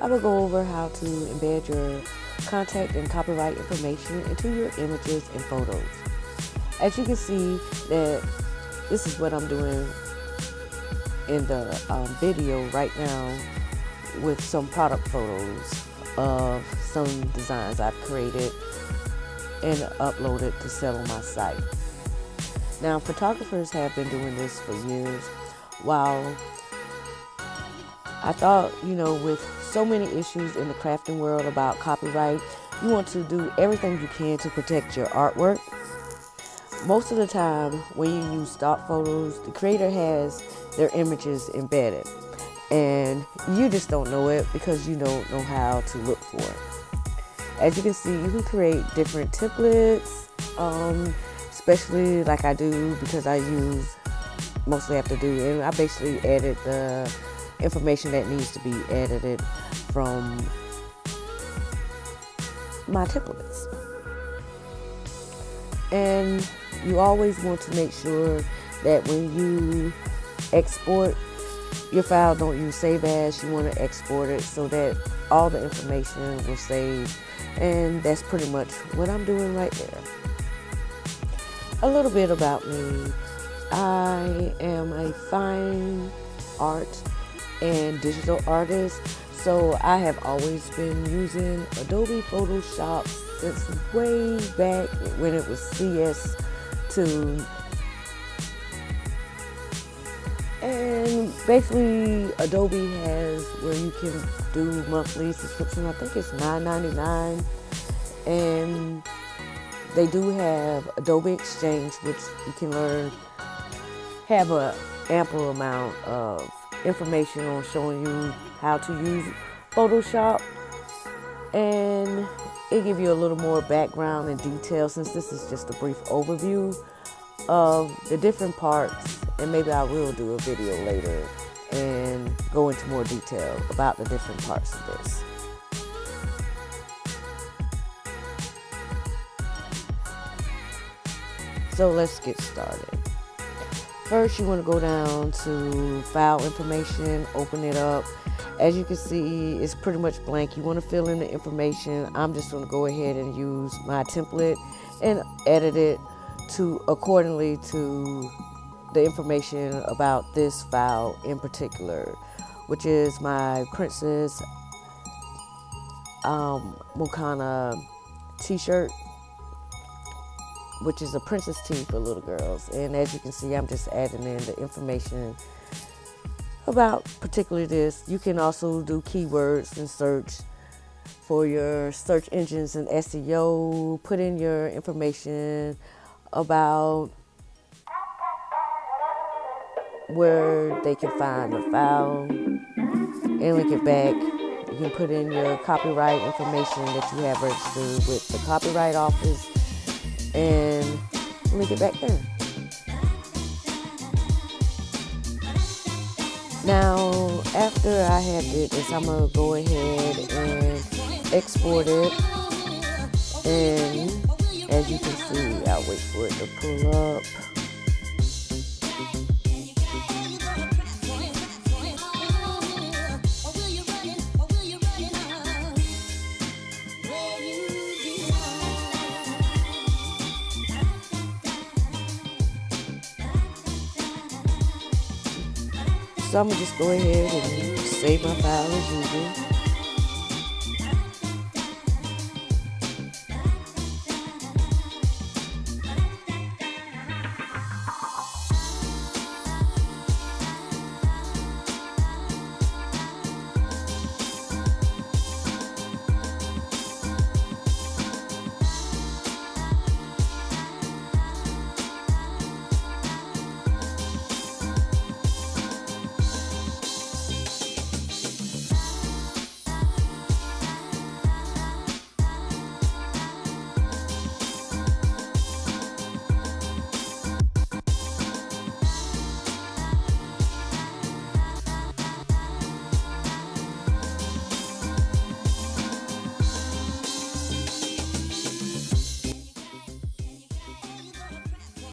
I will go over how to embed your contact and copyright information into your images and photos. As you can see, that this is what I'm doing in the video right now with some product photos of some designs I've created and uploaded to sell on my site. Now, photographers have been doing this for years. While I thought, with so many issues in the crafting world about copyright, you want to do everything you can to protect your artwork. Most of the time, when you use stock photos, the creator has their images embedded, and you just don't know it because you don't know how to look for it. As you can see, you can create different templates, especially like I do, because I mostly have to do, and I basically edit the information that needs to be edited from my templates. And you always want to make sure that when you export your file, don't use save as. You want to export it so that all the information will save. And that's pretty much what I'm doing right there. A little bit about me. I am a fine art and digital artist, so I have always been using Adobe Photoshop since way back when it was CS2. And basically, Adobe has where you can do monthly subscription. I think it's $9.99, and they do have Adobe Exchange, which you can have an ample amount of information on showing you how to use Photoshop, and it gives you a little more background and detail, since this is just a brief overview of the different parts, and maybe I will do a video later and go into more detail about the different parts of this. So let's get started. First, you want to go down to file information, open it up. As you can see, it's pretty much blank. You want to fill in the information. I'm just going to go ahead and use my template and edit it accordingly to the information about this file in particular, which is my Princess Moncana t-shirt, which is a princess tee for little girls. And as you can see, I'm just adding in the information about particularly this. You can also do keywords and search for your search engines and SEO. Put in your information about where they can find the file and link it back. You can put in your copyright information that you have registered with the Copyright Office and link it back there. Now, after I have did this, I'm going to go ahead and export it. And as you can see, I'll wait for it to pull up. So I'm going to just go ahead and save my file as usual.